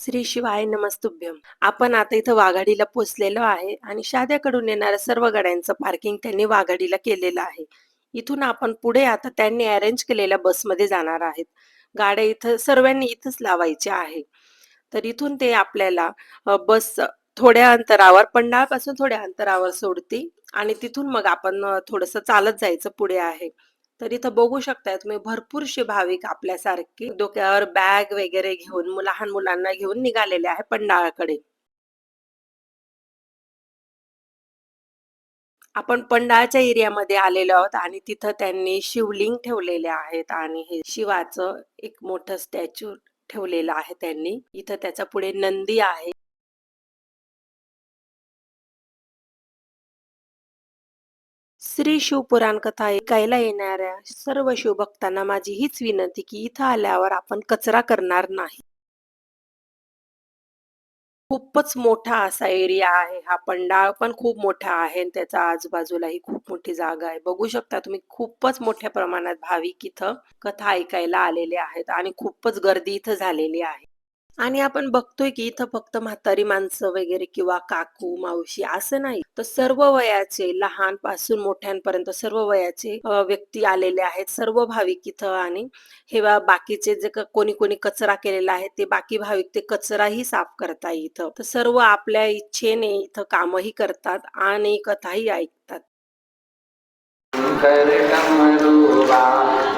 श्री शिवाय नमस्तुभ्यम. आपण आता इथं वाघाडीला पोहोचलेलो आहे आणि शाद्याकडून येणाऱ्या सर्व गाड्यांचं पार्किंग त्यांनी वाघाडीला केलेलं आहे. इथून आपण पुढे आता त्यांनी अरेंज केलेल्या बसमध्ये जाणार आहेत. गाड्या इथं सर्वांनी इथंच लावायच्या आहे. तर इथून ते आपल्याला बस थोड्या अंतरावर पन्हाळपासून थोड्या अंतरावर सोडते आणि तिथून मग आपण थोडंसं चालत जायचं पुढे आहे. तर इथं बघू शकताय तुम्ही भरपूरसे भाविक आपल्यासारखे डोक्यावर बॅग वगैरे घेऊन लहान मुलांना घेऊन निघालेले आहे पन्हाळाकडे. आपण पन्हाळच्या एरियामध्ये आलेलो आहोत आणि तिथं त्यांनी शिवलिंग ठेवलेले आहेत आणि हे शिवाचं एक मोठं स्टॅच्यू ठेवलेलं आहे त्यांनी. इथं त्याच्या पुढे नंदी आहे. श्री शिवपुराण कथा ऐकायला येणाऱ्या सर्व शिवभक्तांना माझी हीच विनंती की इथं आल्यावर आपण कचरा करणार नाही. खूपच मोठा असा एरिया आहे हा. पंडाळ पण खूप मोठा आहे आणि त्याच्या आजूबाजूलाही खूप मोठी जागा आहे. बघू शकता तुम्ही खूपच मोठ्या प्रमाणात भाविक इथं कथा ऐकायला आलेले आहेत आणि खूपच गर्दी इथं झालेली आहे. आणि आपण बघतोय की इथं फक्त म्हातारी माणसं वगैरे किंवा काकू, मावशी असं नाही, तर सर्व वयाचे लहानपासून मोठ्यांपर्यंत सर्व वयाचे व्यक्ती आलेले आहेत. सर्व भाविक इथं आणि हे बाकीचे जे कोणी कोणी कचरा केलेला आहे ते बाकी भाविक ते कचराही साफ करताय इथं. तर सर्व आपल्या इच्छेने इथं कामही करतात आणि कथाही ऐकतात. शंकर डमरुआ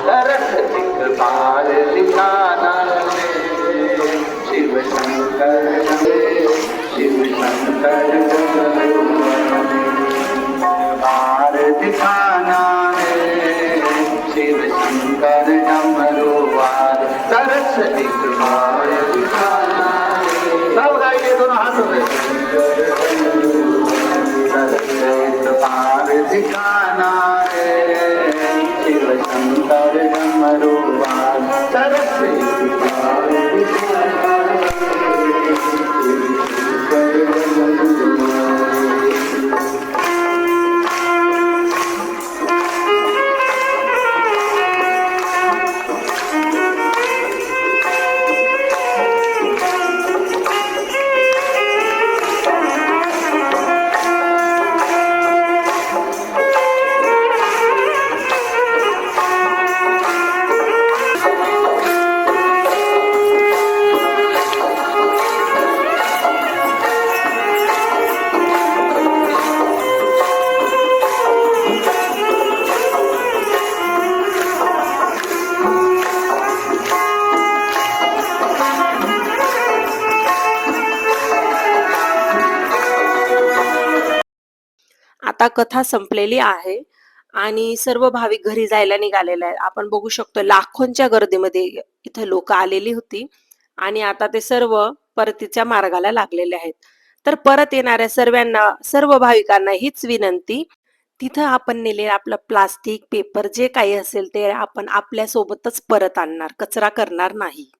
तरस दिखपाल दिखाना रे शिव शंकर शिव शंकर बार दिखाना रे शिव शंकर डमरुआ तरस दिखपाल दिखाना रे। सब गाइए दोनों हाथों में तरस पार दिखाना शिव शंकर डमरुआ तरस पार दिखाना शिव शंकर डमरुआ। आता कथा संपलेली आहे आणि सर्व भाविक घरी जायला निघालेले आहेत. आपण बघू शकतो लाखोंच्या गर्दीमध्ये इथं लोक आलेली होती आणि आता ते सर्व परतीच्या मार्गाला लागलेले आहेत. तर परत येणाऱ्या सर्व भाविकांना हीच विनंती, तिथं आपण नेले आपलं प्लास्टिक पेपर जे काही असेल ते आपण आपल्या सोबतच परत आणणार, कचरा करणार नाही.